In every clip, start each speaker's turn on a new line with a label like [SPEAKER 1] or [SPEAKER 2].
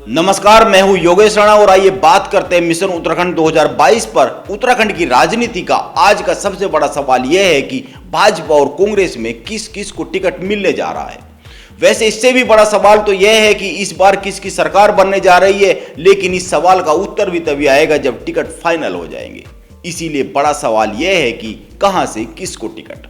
[SPEAKER 1] नमस्कार, मैं हूं योगेश राणा और आइए बात करते हैं मिशन उत्तराखंड 2022 पर। उत्तराखंड की राजनीति का आज का सबसे बड़ा सवाल यह है कि भाजपा और कांग्रेस में किस किस को टिकट मिलने जा रहा है। वैसे इससे भी बड़ा सवाल तो यह है कि इस बार किसकी सरकार बनने जा रही है, लेकिन इस सवाल का उत्तर भी तभी आएगा जब टिकट फाइनल हो जाएंगे। इसीलिए बड़ा सवाल यह है कि कहां से किसको टिकट।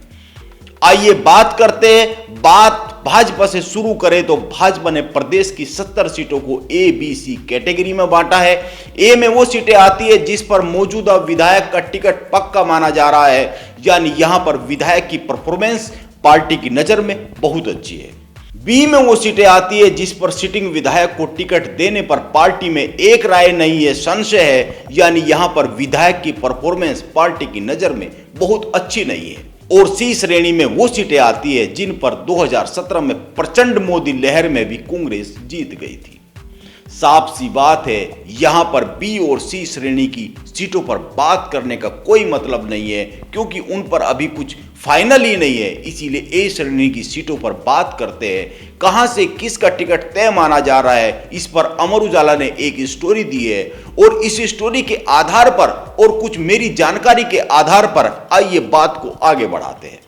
[SPEAKER 1] आइए बात करते हैं। बात भाजपा से शुरू करें तो भाजपा ने प्रदेश की 70 सीटों को ए बी सी कैटेगरी में बांटा है। ए में वो सीटें आती है जिस पर मौजूदा विधायक का टिकट पक्का माना जा रहा है, यानी यहां पर विधायक की परफॉर्मेंस पार्टी की नजर में बहुत अच्छी है। बी में वो सीटें आती है जिस पर सिटिंग विधायक को टिकट देने पर पार्टी में एक राय नहीं है, संशय है, यानी यहां पर विधायक की परफॉर्मेंस पार्टी की नजर में बहुत अच्छी नहीं है। और सी श्रेणी में वो सीटें आती है जिन पर 2017 में प्रचंड मोदी लहर में भी कांग्रेस जीत गई थी। साफ सी बात है, यहां पर बी और सी श्रेणी की सीटों पर बात करने का कोई मतलब नहीं है, क्योंकि उन पर अभी कुछ फाइनल ही नहीं है। इसीलिए ए श्रेणी की सीटों पर बात करते हैं। कहां से किसका टिकट तय माना जा रहा है, इस पर अमर उजाला ने एक स्टोरी दी है और इस स्टोरी के आधार पर और कुछ मेरी जानकारी के आधार पर आइए बात को आगे बढ़ाते हैं।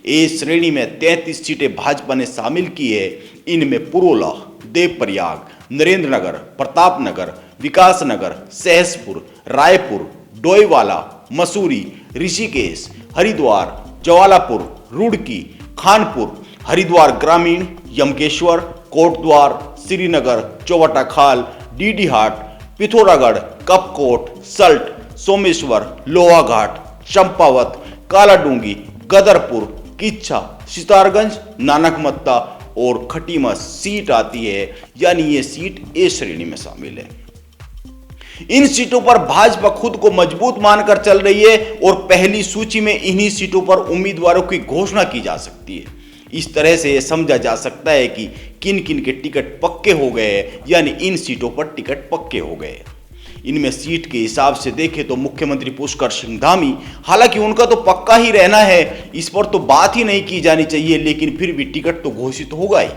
[SPEAKER 1] ए श्रेणी में 33 सीटें भाजपा ने शामिल की है। इनमें पुरोला, देवप्रयाग, नरेंद्रनगर, प्रतापनगर, विकासनगर, सहसपुर, रायपुर, डोईवाला, मसूरी, ऋषिकेश, हरिद्वार, जवालापुर, रुड़की, खानपुर, हरिद्वार ग्रामीण, यमकेश्वर, कोटद्वार, श्रीनगर, चौबटा खाल, डीडीहाट, पिथौरागढ़, कपकोट, सल्ट, सोमेश्वर, लोहाघाट, चंपावत, कालाडूंगी, गदरपुर, किच्छा, सितारगंज, नानकमत्ता और खटीमा सीट आती है, यानी ये सीट ए श्रेणी में शामिल है। इन सीटों पर भाजपा खुद को मजबूत मानकर चल रही है और पहली सूची में इन्हीं सीटों पर उम्मीदवारों की घोषणा की जा सकती है। इस तरह से यह समझा जा सकता है कि किन किन के टिकट पक्के हो गए हैं, यानी इन सीटों पर टिकट पक्के हो गए। इनमें सीट के हिसाब से देखें तो मुख्यमंत्री पुष्कर सिंह धामी, हालांकि उनका तो पक्का ही रहना है, इस पर तो बात ही नहीं की जानी चाहिए, लेकिन फिर भी टिकट तो घोषित होगा ही।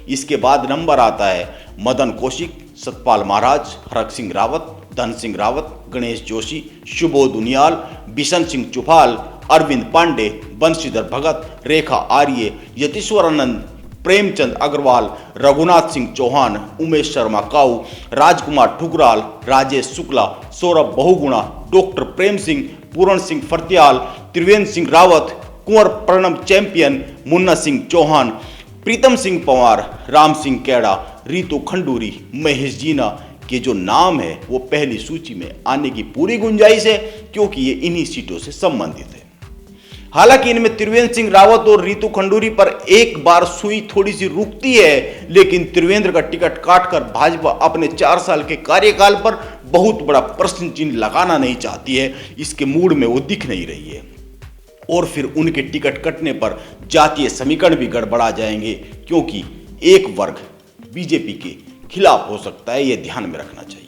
[SPEAKER 1] इसके बाद नंबर आता है मदन कौशिक, सतपाल महाराज, हरक सिंह रावत, धन सिंह रावत, गणेश जोशी, सुबोध उनियाल, बिशन सिंह चुफाल, अरविंद पांडे, बंशीधर भगत, रेखा आर्य, यतीश्वर आनंद, प्रेमचंद अग्रवाल, रघुनाथ सिंह चौहान, उमेश शर्मा काऊ, राजकुमार ठुकराल, राजेश शुक्ला, सौरभ बहुगुणा, डॉक्टर प्रेम सिंह, पूरण सिंह फर्त्याल, त्रिवेंद्र सिंह रावत, कुंवर प्रणब चैंपियन, मुन्ना सिंह चौहान, प्रीतम सिंह पंवार, राम सिंह कैड़ा, रीतू खंडूरी, महेश जीना के जो नाम है वो पहली सूची में आने की पूरी गुंजाइश है, क्योंकि ये इन्हीं सीटों से संबंधित है। हालांकि इनमें त्रिवेंद्र सिंह रावत और रीतू खंडूरी पर एक बार सुई थोड़ी सी रुकती है, लेकिन त्रिवेंद्र का टिकट काटकर भाजपा अपने 4 साल के कार्यकाल पर बहुत बड़ा प्रश्न चिन्ह लगाना नहीं चाहती है। इसके मूड में वो दिख नहीं रही है और फिर उनके टिकट कटने पर जातीय समीकरण भी गड़बड़ा जाएंगे, क्योंकि एक वर्ग बीजेपी के खिलाफ हो सकता है, यह ध्यान में रखना चाहिए।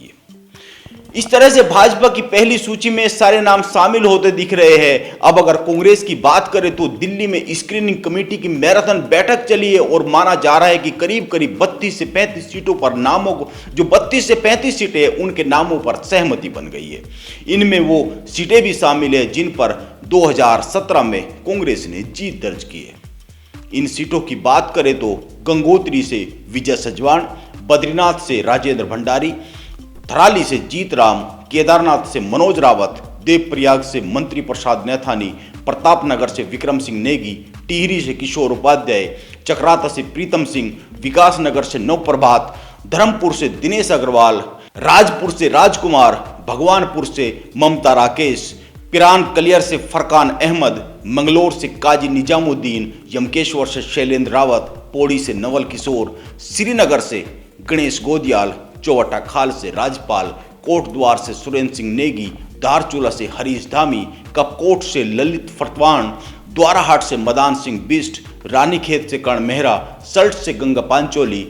[SPEAKER 1] इस तरह से भाजपा की पहली सूची में सारे नाम शामिल होते दिख रहे हैं। अब अगर कांग्रेस की बात करें तो दिल्ली में स्क्रीनिंग कमेटी की मैराथन बैठक चली है और माना जा रहा है कि करीब करीब 32 से 35 सीटों पर नामों को, जो 32 से 35 सीटें हैं उनके नामों पर सहमति बन गई है। इनमें वो सीटें भी शामिल है जिन पर 2017 में कांग्रेस ने जीत दर्ज की है। इन सीटों की बात करें तो गंगोत्री से विजय सजवाण, बद्रीनाथ से राजेंद्र भंडारी, थराली से जीत राम, केदारनाथ से मनोज रावत, देवप्रयाग से मंत्री प्रसाद नैथानी, प्रतापनगर से विक्रम सिंह नेगी, टिहरी से किशोर उपाध्याय, चक्राता से प्रीतम सिंह, विकासनगर से नवप्रभात, धर्मपुर से दिनेश अग्रवाल, राजपुर से राजकुमार, भगवानपुर से ममता राकेश, पिरान कलियर से फरकान अहमद, मंगलोर से काजी निजामुद्दीन, यमकेश्वर से शैलेंद्र रावत, पौड़ी से नवल किशोर, श्रीनगर से गणेश गोदियाल, चौबटा खाल से राजपाल, कोटद्वार से सुरेंद्र सिंह नेगी, धारचूला से हरीश धामी, कपकोट से ललित फरतवान, द्वाराहाट से मदान सिंह बिष्ट, रानीखेत से कर्ण मेहरा, सल्ट से गंगा पांचोली,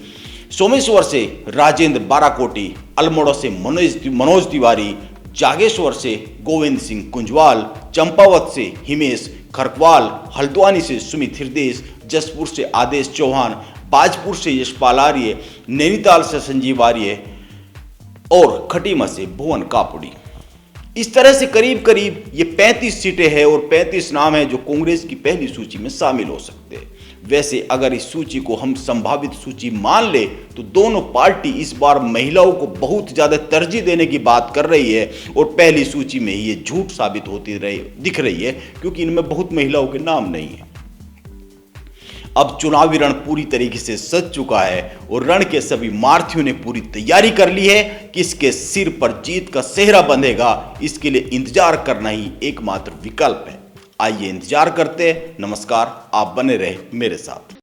[SPEAKER 1] सोमेश्वर से राजेंद्र बाराकोटी, अल्मोड़ा से मनोज तिवारी, जागेश्वर से गोविंद सिंह कुंजवाल, चंपावत से हिमेश खरकवाल, हल्द्वानी से सुमित हृदय, जसपुर से आदेश चौहान, बाजपुर से यशपाल आर्य, नैनीताल से संजीव आर्य और खटीमा से भुवन कापड़ी। इस तरह से करीब करीब ये 35 सीटें हैं और 35 नाम हैं जो कांग्रेस की पहली सूची में शामिल हो सकते हैं। वैसे अगर इस सूची को हम संभावित सूची मान ले तो दोनों पार्टी इस बार महिलाओं को बहुत ज्यादा तरजीह देने की बात कर रही है और पहली सूची में ही ये झूठ साबित होती दिख रही है, क्योंकि इनमें बहुत महिलाओं के नाम नहीं है। अब चुनावी रण पूरी तरीके से सज चुका है और रण के सभी मार्थियों ने पूरी तैयारी कर ली है। किसके सिर पर जीत का सेहरा बंधेगा, इसके लिए इंतजार करना ही एकमात्र विकल्प है। आइए इंतजार करते हैं। नमस्कार, आप बने रहे मेरे साथ।